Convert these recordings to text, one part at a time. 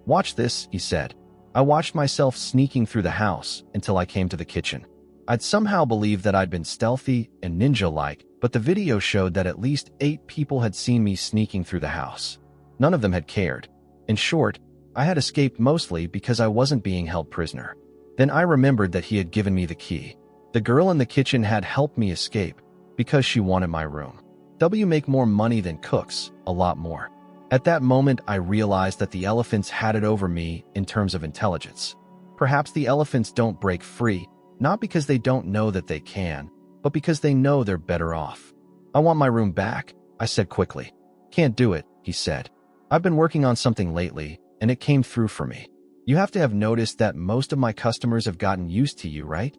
"Watch this," he said. I watched myself sneaking through the house until I came to the kitchen. I'd somehow believed that I'd been stealthy and ninja-like, but the video showed that at least 8 people had seen me sneaking through the house. None of them had cared. In short, I had escaped mostly because I wasn't being held prisoner. Then I remembered that he had given me the key. The girl in the kitchen had helped me escape because she wanted my room. W make more money than cooks, a lot more. At that moment, I realized that the elephants had it over me in terms of intelligence. Perhaps the elephants don't break free, not because they don't know that they can, but because they know they're better off. "I want my room back," I said quickly. "Can't do it," he said. "I've been working on something lately, and it came through for me. You have to have noticed that most of my customers have gotten used to you, right?"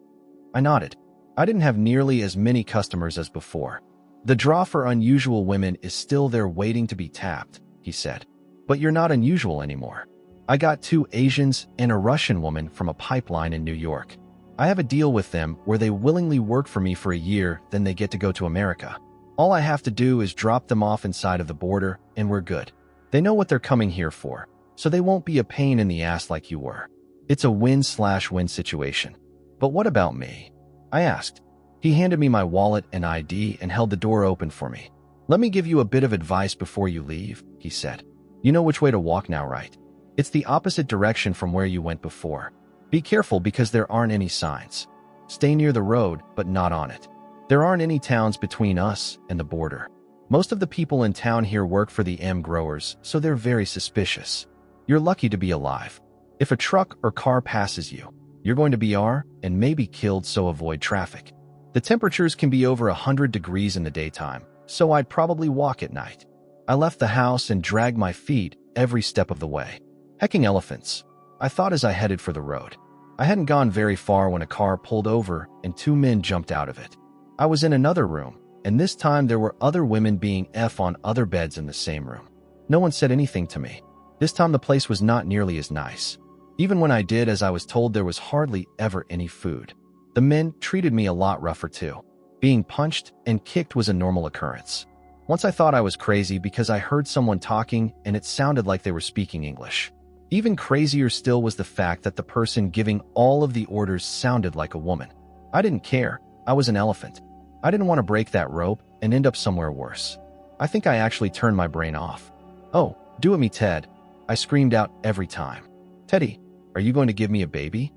I nodded. I didn't have nearly as many customers as before. "The draw for unusual women is still there waiting to be tapped," he said. "But you're not unusual anymore. I got 2 Asians and a Russian woman from a pipeline in New York. I have a deal with them where they willingly work for me for a year, then they get to go to America. All I have to do is drop them off inside of the border, and we're good. They know what they're coming here for, so they won't be a pain in the ass like you were. It's a win-slash-win situation." "But what about me?" I asked. He handed me my wallet and ID and held the door open for me. "Let me give you a bit of advice before you leave," he said. "You know which way to walk now, right? It's the opposite direction from where you went before. Be careful because there aren't any signs. Stay near the road, but not on it. There aren't any towns between us and the border. Most of the people in town here work for the M growers, so they're very suspicious. You're lucky to be alive. If a truck or car passes you, you're going to be and maybe killed, so avoid traffic. The temperatures can be over 100 degrees in the daytime, so I'd probably walk at night." I left the house and dragged my feet every step of the way. Hecking elephants, I thought as I headed for the road. I hadn't gone very far when a car pulled over and 2 men jumped out of it. I was in another room, and this time there were other women being on other beds in the same room. No one said anything to me. This time the place was not nearly as nice. Even when I did as I was told, there was hardly ever any food. The men treated me a lot rougher too. Being punched and kicked was a normal occurrence. Once I thought I was crazy because I heard someone talking and it sounded like they were speaking English. Even crazier still was the fact that the person giving all of the orders sounded like a woman. I didn't care. I was an elephant. I didn't want to break that rope and end up somewhere worse. I think I actually turned my brain off. "Oh, do it me, Ted," I screamed out every time. "Teddy, are you going to give me a baby?"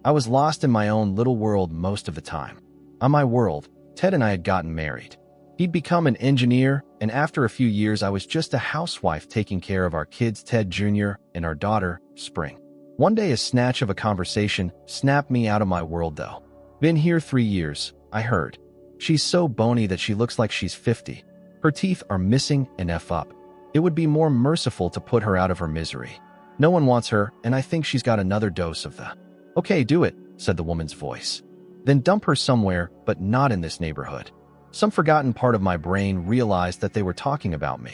I was lost in my own little world most of the time. On my world, Ted and I had gotten married. He'd become an engineer, and after a few years I was just a housewife taking care of our kids, Ted Jr. and our daughter, Spring. One day a snatch of a conversation snapped me out of my world though. "Been here 3 years, I heard. She's so bony that she looks like she's 50. Her teeth are missing and F up. It would be more merciful to put her out of her misery. No one wants her, and I think she's got another dose of the..." "Okay, do it," said the woman's voice. "Then dump her somewhere, but not in this neighborhood." Some forgotten part of my brain realized that they were talking about me.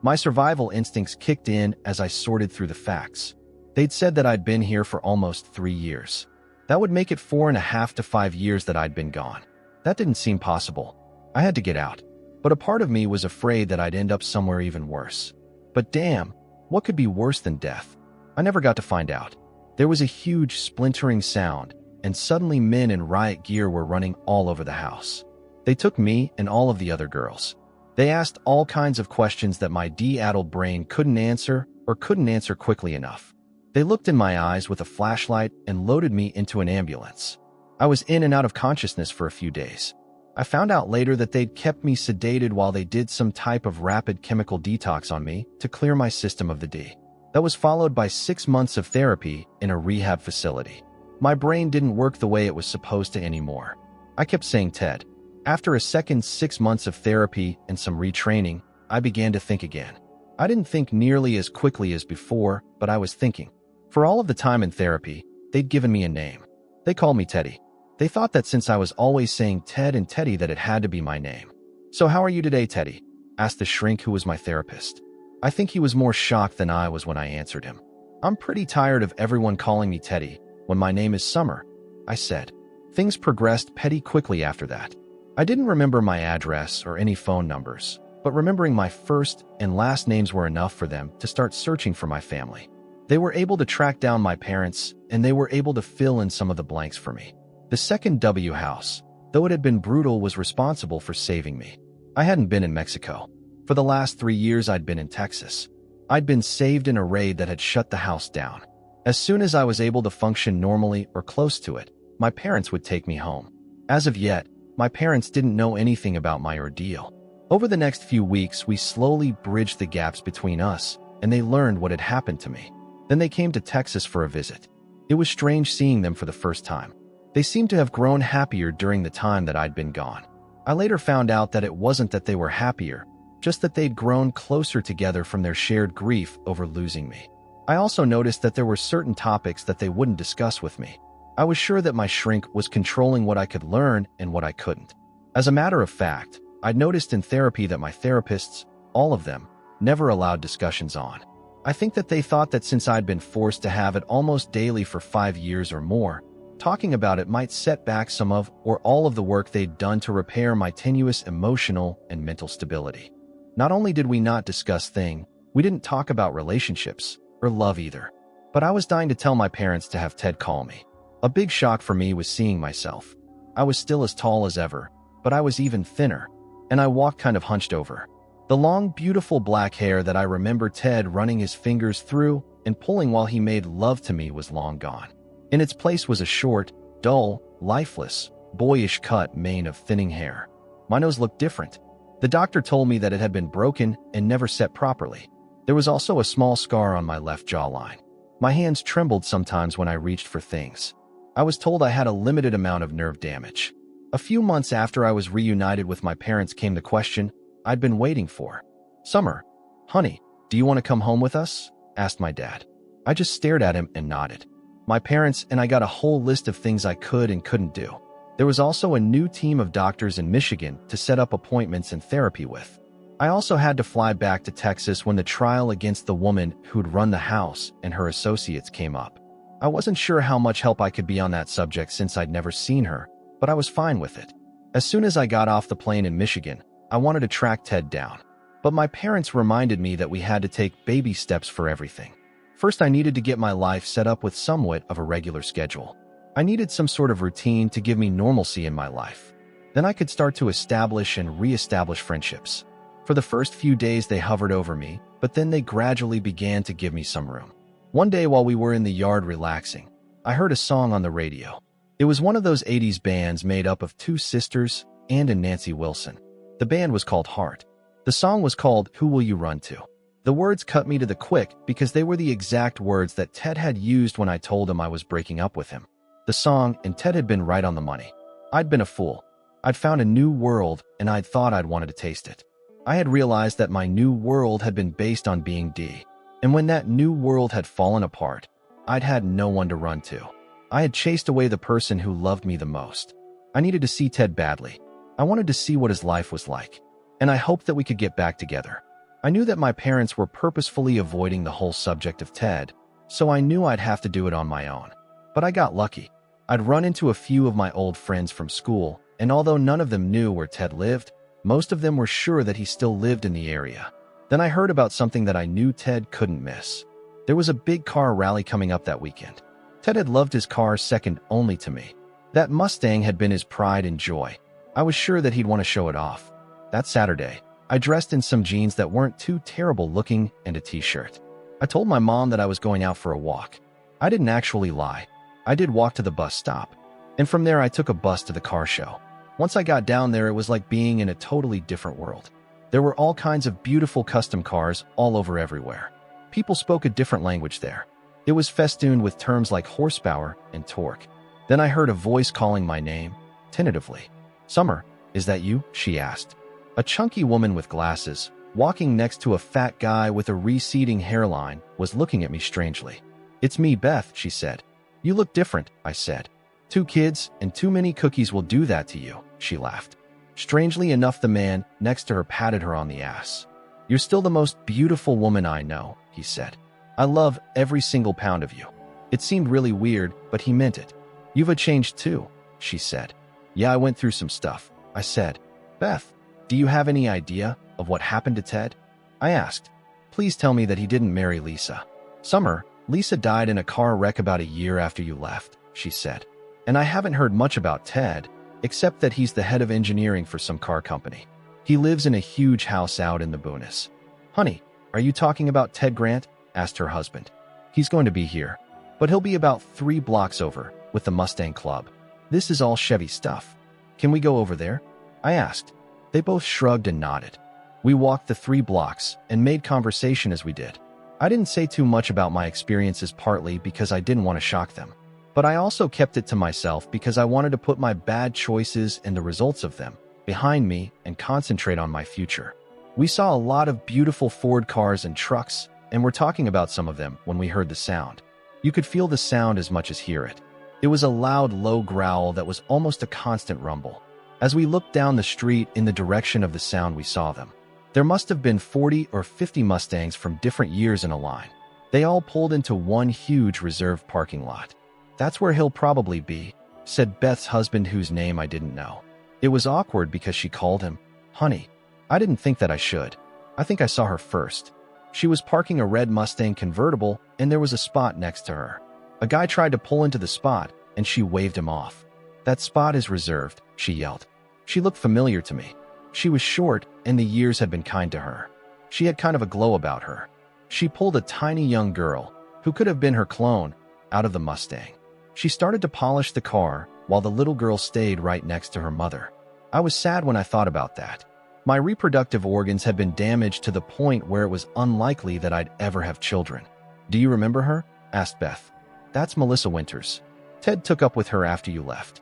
My survival instincts kicked in as I sorted through the facts. They'd said that I'd been here for almost 3 years. That would make it 4.5 to 5 years that I'd been gone. That didn't seem possible. I had to get out. But a part of me was afraid that I'd end up somewhere even worse. But damn, what could be worse than death? I never got to find out. There was a huge splintering sound, and suddenly men in riot gear were running all over the house. They took me and all of the other girls. They asked all kinds of questions that my de-addled brain couldn't answer or couldn't answer quickly enough. They looked in my eyes with a flashlight and loaded me into an ambulance. I was in and out of consciousness for a few days. I found out later that they'd kept me sedated while they did some type of rapid chemical detox on me to clear my system of the D. That was followed by 6 months of therapy in a rehab facility. My brain didn't work the way it was supposed to anymore. I kept saying Ted. After a second 6 months of therapy and some retraining, I began to think again. I didn't think nearly as quickly as before, but I was thinking. For all of the time in therapy, they'd given me a name. They called me Teddy. They thought that since I was always saying Ted and Teddy that it had to be my name. "So how are you today, Teddy?" asked the shrink who was my therapist. I think he was more shocked than I was when I answered him. "I'm pretty tired of everyone calling me Teddy when my name is Summer," I said. Things progressed pretty quickly after that. I didn't remember my address or any phone numbers, but remembering my first and last names were enough for them to start searching for my family. They were able to track down my parents, and they were able to fill in some of the blanks for me. The second W house, though it had been brutal, was responsible for saving me. I hadn't been in Mexico. For the last 3 years, I'd been in Texas. I'd been saved in a raid that had shut the house down. As soon as I was able to function normally or close to it, my parents would take me home. As of yet, my parents didn't know anything about my ordeal. Over the next few weeks, we slowly bridged the gaps between us, and they learned what had happened to me. Then they came to Texas for a visit. It was strange seeing them for the first time. They seemed to have grown happier during the time that I'd been gone. I later found out that it wasn't that they were happier, just that they'd grown closer together from their shared grief over losing me. I also noticed that there were certain topics that they wouldn't discuss with me. I was sure that my shrink was controlling what I could learn and what I couldn't. As a matter of fact, I'd noticed in therapy that my therapists, all of them, never allowed discussions on. I think that they thought that since I'd been forced to have it almost daily for 5 years or more, talking about it might set back some of or all of the work they'd done to repair my tenuous emotional and mental stability. Not only did we not discuss things, we didn't talk about relationships or love either. But I was dying to tell my parents to have Ted call me. A big shock for me was seeing myself. I was still as tall as ever, but I was even thinner, and I walked kind of hunched over. The long, beautiful black hair that I remember Ted running his fingers through and pulling while he made love to me was long gone. In its place was a short, dull, lifeless, boyish cut mane of thinning hair. My nose looked different. The doctor told me that it had been broken and never set properly. There was also a small scar on my left jawline. My hands trembled sometimes when I reached for things. I was told I had a limited amount of nerve damage. A few months after I was reunited with my parents came the question I'd been waiting for. "Summer, honey, do you want to come home with us?" asked my dad. I just stared at him and nodded. My parents and I got a whole list of things I could and couldn't do. There was also a new team of doctors in Michigan to set up appointments and therapy with. I also had to fly back to Texas when the trial against the woman who'd run the house and her associates came up. I wasn't sure how much help I could be on that subject since I'd never seen her, but I was fine with it. As soon as I got off the plane in Michigan, I wanted to track Ted down. But my parents reminded me that we had to take baby steps for everything. First, I needed to get my life set up with somewhat of a regular schedule. I needed some sort of routine to give me normalcy in my life. Then I could start to establish and re-establish friendships. For the first few days, they hovered over me, but then they gradually began to give me some room. One day while we were in the yard relaxing, I heard a song on the radio. It was one of those 80s bands made up of 2 sisters, Ann and Nancy Wilson. The band was called Heart. The song was called Who Will You Run To? The words cut me to the quick because they were the exact words that Ted had used when I told him I was breaking up with him. The song and Ted had been right on the money. I'd been a fool. I'd found a new world and I'd thought I'd wanted to taste it. I had realized that my new world had been based on being D. And when that new world had fallen apart, I'd had no one to run to. I had chased away the person who loved me the most. I needed to see Ted badly. I wanted to see what his life was like. And I hoped that we could get back together. I knew that my parents were purposefully avoiding the whole subject of Ted, so I knew I'd have to do it on my own. But I got lucky. I'd run into a few of my old friends from school, and although none of them knew where Ted lived, most of them were sure that he still lived in the area. Then I heard about something that I knew Ted couldn't miss. There was a big car rally coming up that weekend. Ted had loved his car second only to me. That Mustang had been his pride and joy. I was sure that he'd want to show it off. That Saturday, I dressed in some jeans that weren't too terrible looking and a t-shirt. I told my mom that I was going out for a walk. I didn't actually lie. I did walk to the bus stop. And from there I took a bus to the car show. Once I got down there, it was like being in a totally different world. There were all kinds of beautiful custom cars all over everywhere. People spoke a different language there. It was festooned with terms like horsepower and torque. Then I heard a voice calling my name, tentatively. "Summer, is that you?" she asked. A chunky woman with glasses, walking next to a fat guy with a receding hairline, was looking at me strangely. "It's me, Beth," she said. "You look different," I said. "2 kids and too many cookies will do that to you," she laughed. Strangely enough, the man next to her patted her on the ass. "You're still the most beautiful woman I know," he said. "I love every single pound of you." It seemed really weird, but he meant it. "You've changed too," she said. "Yeah, I went through some stuff," I said. "Beth, do you have any idea of what happened to Ted?" I asked. "Please tell me that he didn't marry Lisa." "Summer, Lisa died in a car wreck about a year after you left, she said. And I haven't heard much about Ted, except that he's the head of engineering for some car company. He lives in a huge house out in the boonies. Honey, are you talking about Ted Grant? Asked her husband. He's going to be here, but he'll be about 3 blocks over with the Mustang Club. This is all Chevy stuff. Can we go over there? I asked. They both shrugged and nodded. We walked the 3 blocks and made conversation as we did. I didn't say too much about my experiences, partly because I didn't want to shock them. But I also kept it to myself because I wanted to put my bad choices and the results of them behind me and concentrate on my future. We saw a lot of beautiful Ford cars and trucks, and we're talking about some of them when we heard the sound. You could feel the sound as much as hear it. It was a loud, low growl that was almost a constant rumble. As we looked down the street in the direction of the sound, we saw them. There must have been 40 or 50 Mustangs from different years in a line. They all pulled into one huge reserved parking lot. That's where he'll probably be, said Beth's husband, whose name I didn't know. It was awkward because she called him honey. I didn't think that I should. I think I saw her first. She was parking a red Mustang convertible, and there was a spot next to her. A guy tried to pull into the spot, and she waved him off. That spot is reserved, she yelled. She looked familiar to me. She was short, and the years had been kind to her. She had kind of a glow about her. She pulled a tiny young girl, who could have been her clone, out of the Mustang. She started to polish the car, while the little girl stayed right next to her mother. I was sad when I thought about that. My reproductive organs had been damaged to the point where it was unlikely that I'd ever have children. Do you remember her? Asked Beth. That's Melissa Winters. Ted took up with her after you left.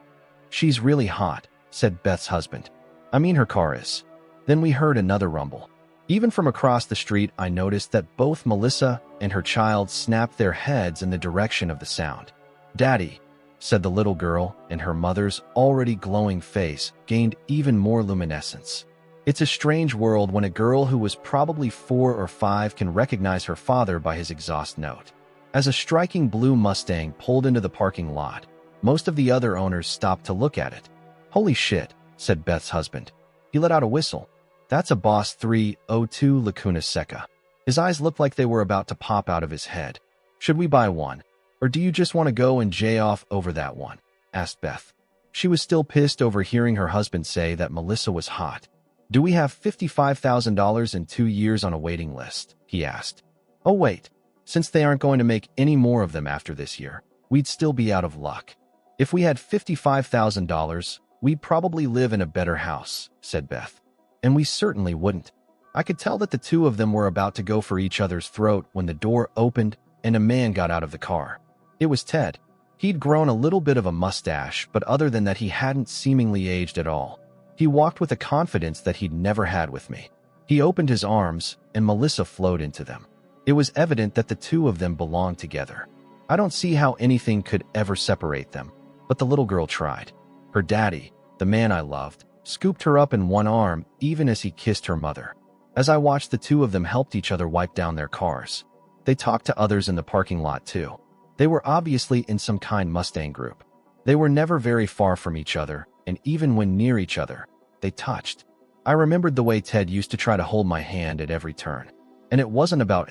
She's really hot, said Beth's husband. I mean, her car is. Then we heard another rumble. Even from across the street, I noticed that both Melissa and her child snapped their heads in the direction of the sound. Daddy, said the little girl, and her mother's already glowing face gained even more luminescence. It's a strange world when a girl who was probably 4 or 5 can recognize her father by his exhaust note. As a striking blue Mustang pulled into the parking lot, most of the other owners stopped to look at it. Holy shit, said Beth's husband. He let out a whistle. That's a Boss 302 Lacuna Seca. His eyes looked like they were about to pop out of his head. Should we buy one? Or do you just want to go and jay off over that one? Asked Beth. She was still pissed over hearing her husband say that Melissa was hot. Do we have $55,000 and 2 years on a waiting list? He asked. Oh wait, since they aren't going to make any more of them after this year, we'd still be out of luck. If we had $55,000, we'd probably live in a better house, said Beth. And we certainly wouldn't. I could tell that the two of them were about to go for each other's throat when the door opened and a man got out of the car. It was Ted. He'd grown a little bit of a mustache, but other than that he hadn't seemingly aged at all. He walked with a confidence that he'd never had with me. He opened his arms, and Melissa flowed into them. It was evident that the two of them belonged together. I don't see how anything could ever separate them, but the little girl tried. Her daddy, the man I loved, scooped her up in one arm even as he kissed her mother. As I watched, the two of them helped each other wipe down their cars. They talked to others in the parking lot too. They were obviously in some kind Mustang group. They were never very far from each other, and even when near each other, they touched. I remembered the way Ted used to try to hold my hand at every turn. And it wasn't about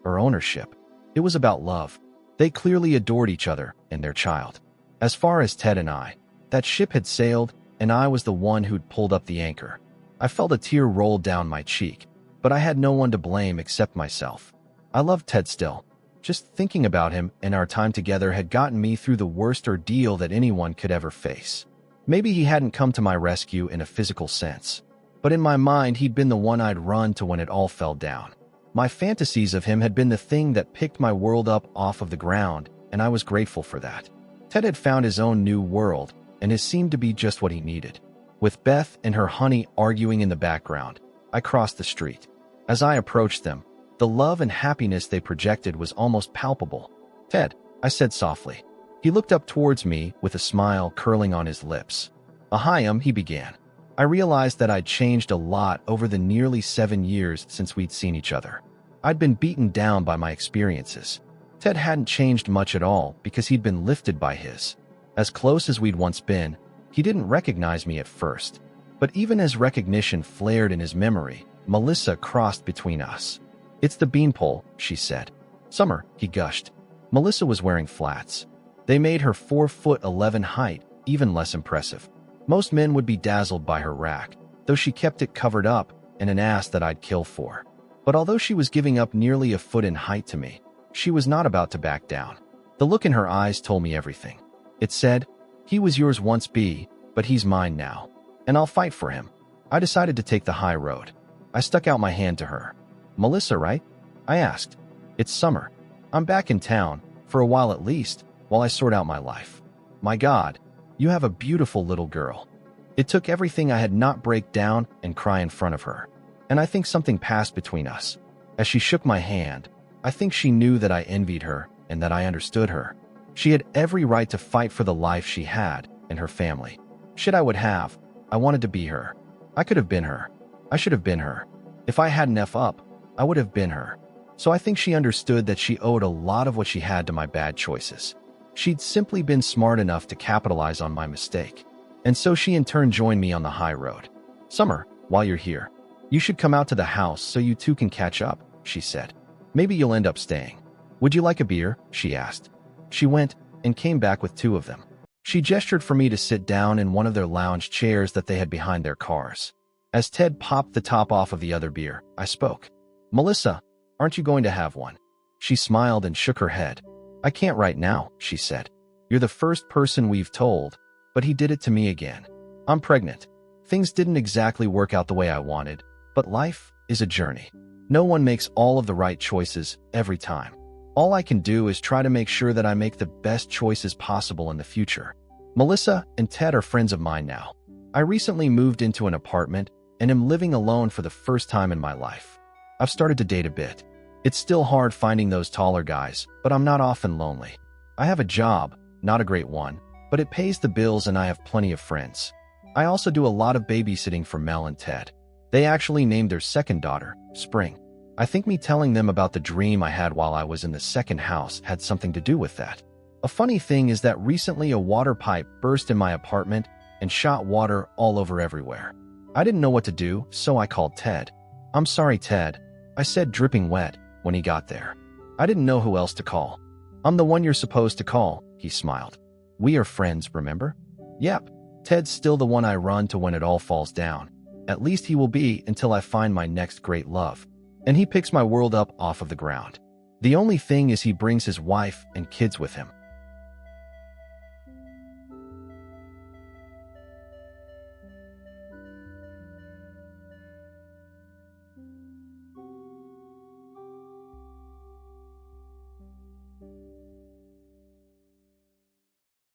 or ownership. It was about love. They clearly adored each other and their child. As far as Ted and I, that ship had sailed, and I was the one who'd pulled up the anchor. I felt a tear roll down my cheek, but I had no one to blame except myself. I loved Ted still. Just thinking about him and our time together had gotten me through the worst ordeal that anyone could ever face. Maybe he hadn't come to my rescue in a physical sense, but in my mind he'd been the one I'd run to when it all fell down. My fantasies of him had been the thing that picked my world up off of the ground, and I was grateful for that. Ted had found his own new world, and it seemed to be just what he needed. With Beth and her honey arguing in the background, I crossed the street. As I approached them, the love and happiness they projected was almost palpable. Ted, I said softly. He looked up towards me with a smile curling on his lips. Hi, he began. I realized that I'd changed a lot over the nearly 7 years since we'd seen each other. I'd been beaten down by my experiences. Ted hadn't changed much at all because he'd been lifted by his. As close as we'd once been, he didn't recognize me at first. But even as recognition flared in his memory, Melissa crossed between us. It's the beanpole, she said. Summer, he gushed. Melissa was wearing flats. They made her 4'11" height even less impressive. Most men would be dazzled by her rack, though she kept it covered up and an ass that I'd kill for. But although she was giving up nearly a foot in height to me, she was not about to back down. The look in her eyes told me everything. It said, "He was yours once, B, but he's mine now, and I'll fight for him." I decided to take the high road. I stuck out my hand to her. "Melissa, right?" I asked. "It's summer. I'm back in town, for a while at least, while I sort out my life. My God, you have a beautiful little girl." It took everything I had not break down and cry in front of her. And I think something passed between us. As she shook my hand, I think she knew that I envied her and that I understood her. She had every right to fight for the life she had and her family. Shit I would have. I wanted to be her. I could have been her. I should have been her. If I hadn't F up, I would have been her. So I think she understood that she owed a lot of what she had to my bad choices. She'd simply been smart enough to capitalize on my mistake. And so she in turn joined me on the high road. "Summer, while you're here, you should come out to the house so you two can catch up," she said. "Maybe you'll end up staying." "Would you like a beer?" she asked. She went and came back with 2 of them. She gestured for me to sit down in one of their lounge chairs that they had behind their cars. As Ted popped the top off of the other beer, I spoke. "Melissa, aren't you going to have one?" She smiled and shook her head. "I can't right now," she said. "You're the first person we've told, but he did it to me again. I'm pregnant. Things didn't exactly work out the way I wanted, but life is a journey. No one makes all of the right choices every time. All I can do is try to make sure that I make the best choices possible in the future." Melissa and Ted are friends of mine now. I recently moved into an apartment and am living alone for the first time in my life. I've started to date a bit. It's still hard finding those taller guys, but I'm not often lonely. I have a job, not a great one, but it pays the bills and I have plenty of friends. I also do a lot of babysitting for Mel and Ted. They actually named their second daughter, Spring. I think me telling them about the dream I had while I was in the second house had something to do with that. A funny thing is that recently a water pipe burst in my apartment and shot water all over everywhere. I didn't know what to do, so I called Ted. "I'm sorry, Ted," I said, dripping wet, when he got there. I didn't know who else to call. "I'm the one you're supposed to call," he smiled. "We are friends, remember?" "Yep. Ted's still the one I run to when it all falls down. At least he will be until I find my next great love. And he picks my world up off of the ground. The only thing is he brings his wife and kids with him.